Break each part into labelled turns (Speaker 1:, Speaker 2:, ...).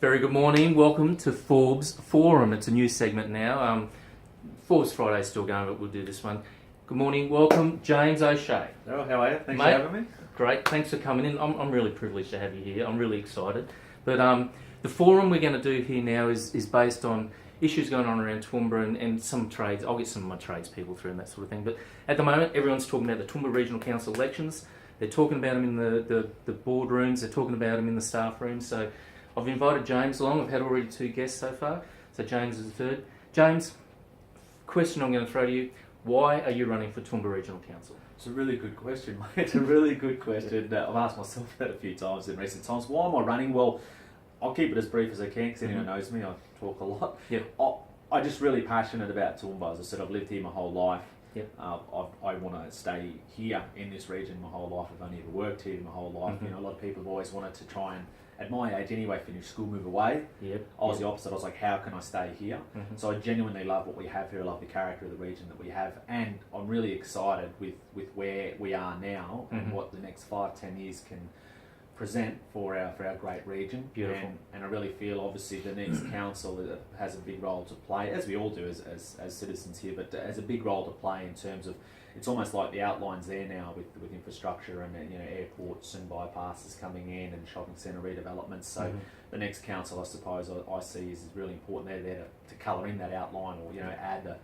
Speaker 1: Very good morning. Welcome to Forbes Forum. It's a new segment now. Forbes Friday's still going, but we'll do this one. Good morning. Welcome, James OShea.
Speaker 2: Oh, how are you? Thanks
Speaker 1: Mate,
Speaker 2: for having me.
Speaker 1: Great. Thanks for coming in. I'm really privileged to have you here. I'm really excited. But the forum we're going to do here now is based on issues going on around Toowoomba and some trades. I'll get some of my tradespeople through and that sort of thing. But at the moment, everyone's talking about the Toowoomba Regional Council elections. They're talking about them in the boardrooms. They're talking about them in the staff rooms. So I've invited James along. I've had already 2 guests so far. So James is the third. James, question I'm going to throw to you. Why are you running for Toowoomba Regional Council?
Speaker 2: It's a really good question, mate. It's a really good question. I've asked myself that a few times in recent times. Why am I running? Well, I'll keep it as brief as I can because anyone knows me. I talk a lot.
Speaker 1: Yep.
Speaker 2: I'm just really passionate about Toowoomba. As I said, I've lived here my whole life.
Speaker 1: Yep.
Speaker 2: I want to stay here in this region my whole life. I've only ever worked here my whole life. You know, a lot of people have always wanted to try and, at my age anyway, finish school, move away.
Speaker 1: Yep.
Speaker 2: I was the opposite. I was like, how can I stay here? So I genuinely love what we have here. I love the character of the region that we have, and I'm really excited with where we are now and what the next 5-10 years can present for our great region.
Speaker 1: Beautiful.
Speaker 2: And I really feel obviously the next council has a big role to play, as we all do as citizens here, but has a big role to play in terms of, it's almost like the outline's there now with infrastructure and airports and bypasses coming in and shopping centre redevelopments. So the next council, I suppose, I see is really important. They're there to colour in that outline, or add the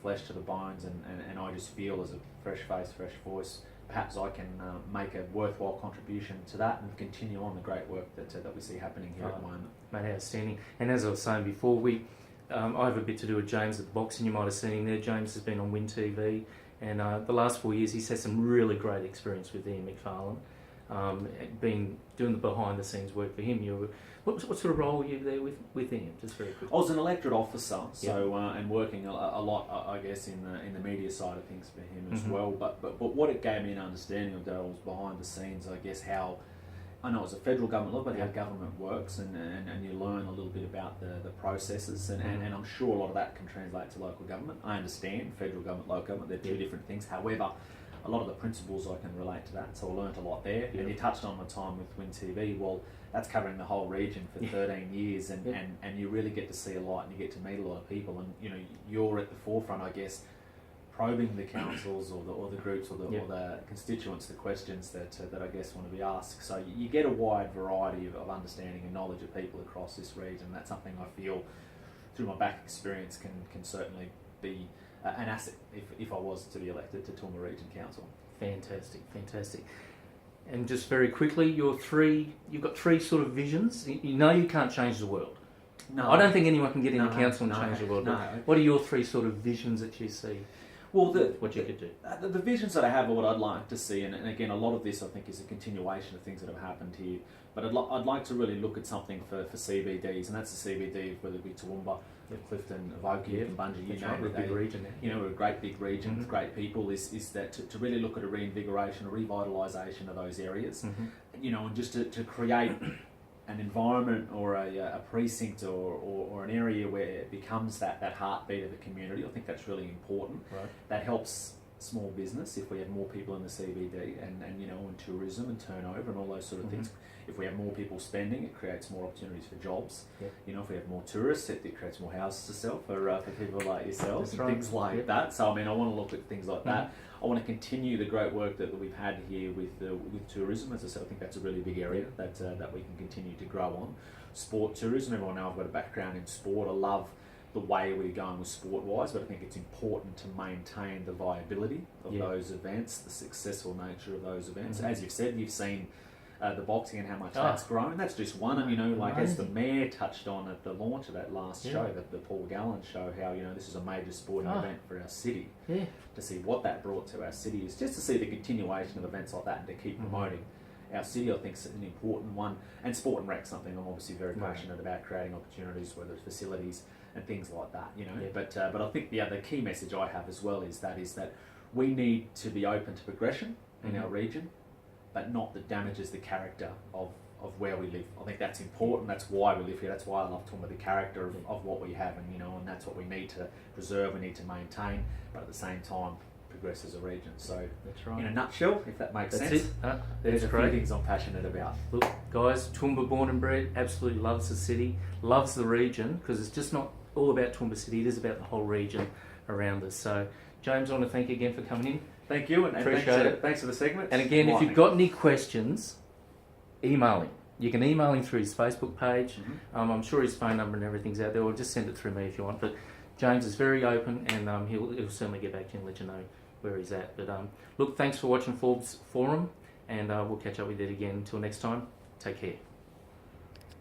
Speaker 2: flesh to the bones. And I just feel as a fresh face, fresh voice, perhaps I can make a worthwhile contribution to that and continue on the great work that we see happening here at the moment.
Speaker 1: Mate, outstanding. And as I was saying before, I have a bit to do with James at the boxing. You might have seen him there. James has been on WINTV. And the last 4 years, he's had some really great experience with Ian McFarlane. Doing the behind-the-scenes work for him. What sort of role were you there with Ian? Just very quickly.
Speaker 2: I was an elected officer, so and working a lot, I guess, in the media side of things for him as well. But what it gave me an understanding of, Darryl, was behind the scenes, I guess, how, I know it's a federal government law, but how government works, and you learn a little bit about the processes, and I'm sure a lot of that can translate to local government. I understand federal government, local government, they're 2 different things. However, a lot of the principles I can relate to that, so I learnt a lot there. And you touched on my time with WINTV. Well, that's covering the whole region for 13 years, and you really get to see a lot, and you get to meet a lot of people, and you're at the forefront, I guess, probing the councils or the groups or the constituents, the questions that I guess want to be asked. So you get a wide variety of understanding and knowledge of people across this region. That's something I feel through my back experience can certainly be an asset if I was to be elected to Toowoomba Region Council.
Speaker 1: Fantastic. And just very quickly, you've got 3 sort of visions. You know you can't change the world.
Speaker 2: No,
Speaker 1: I don't think anyone can get in the council and change the world.
Speaker 2: No.
Speaker 1: What are your 3 sort of visions that you see?
Speaker 2: Well,
Speaker 1: what you could do.
Speaker 2: The visions that I have are what I'd like to see, and again, a lot of this I think is a continuation of things that have happened here. But I'd like to really look at something for CBDs, and that's the CBD of whether it be Toowoomba, Clifton, Avoki, and Bungie, you name it.
Speaker 1: We're a big region now.
Speaker 2: We're a great big region with great people. Is that to really look at a reinvigoration, a revitalisation of those areas, and just to create an environment or a precinct or an area where it becomes that heartbeat of a community. I think that's really important.
Speaker 1: Right.
Speaker 2: That helps small business if we have more people in the CBD and tourism and turnover and all those sort of things. If we have more people spending, it creates more opportunities for jobs. If we have more tourists, it creates more houses to sell for people like yourselves, things like that. So I want to look at things like that. I want to continue the great work that we've had here with tourism. As I said, I think that's a really big area that we can continue to grow on. Sport tourism, everyone knows I've got a background in sport. I love the way we're going with sport-wise, but I think it's important to maintain the viability of those events, the successful nature of those events. As you've said, you've seen the boxing and how much that's grown. That's just one, as the Mayor touched on at the launch of that last show, the Paul Gallen show, how this is a major sporting event for our city. To see what that brought to our city is just to see the continuation of events like that and to keep promoting our city, I think, is an important one. And sport and rec, something I'm obviously very passionate about, creating opportunities, whether it's facilities and things like that. But I think the other key message I have as well is that we need to be open to progression in our region, but not that damages the character of where we live. I think that's important. That's why we live here. That's why I love talking about the character of what we have, and that's what we need to preserve. We need to maintain, but at the same time progress as a region. So,
Speaker 1: That's right.
Speaker 2: in a nutshell, if that makes
Speaker 1: That's
Speaker 2: sense,
Speaker 1: it.
Speaker 2: there's
Speaker 1: That's
Speaker 2: a few
Speaker 1: great.
Speaker 2: things I'm passionate about.
Speaker 1: Look, guys, Toowoomba born and bred, absolutely loves the city, loves the region, because it's just not all about Toowoomba City, it is about the whole region around us. So, James, I want to thank you again for coming in.
Speaker 2: Thank you, and
Speaker 1: Appreciate
Speaker 2: thanks for the segment.
Speaker 1: And again, if you've got any questions, email him. You can email him through his Facebook page. I'm sure his phone number and everything's out there, or just send it through me if you want. But James is very open, and he'll certainly get back to you and let you know where he's at. But look, thanks for watching Forbes Forum, and we'll catch up with you again. Until next time, take care.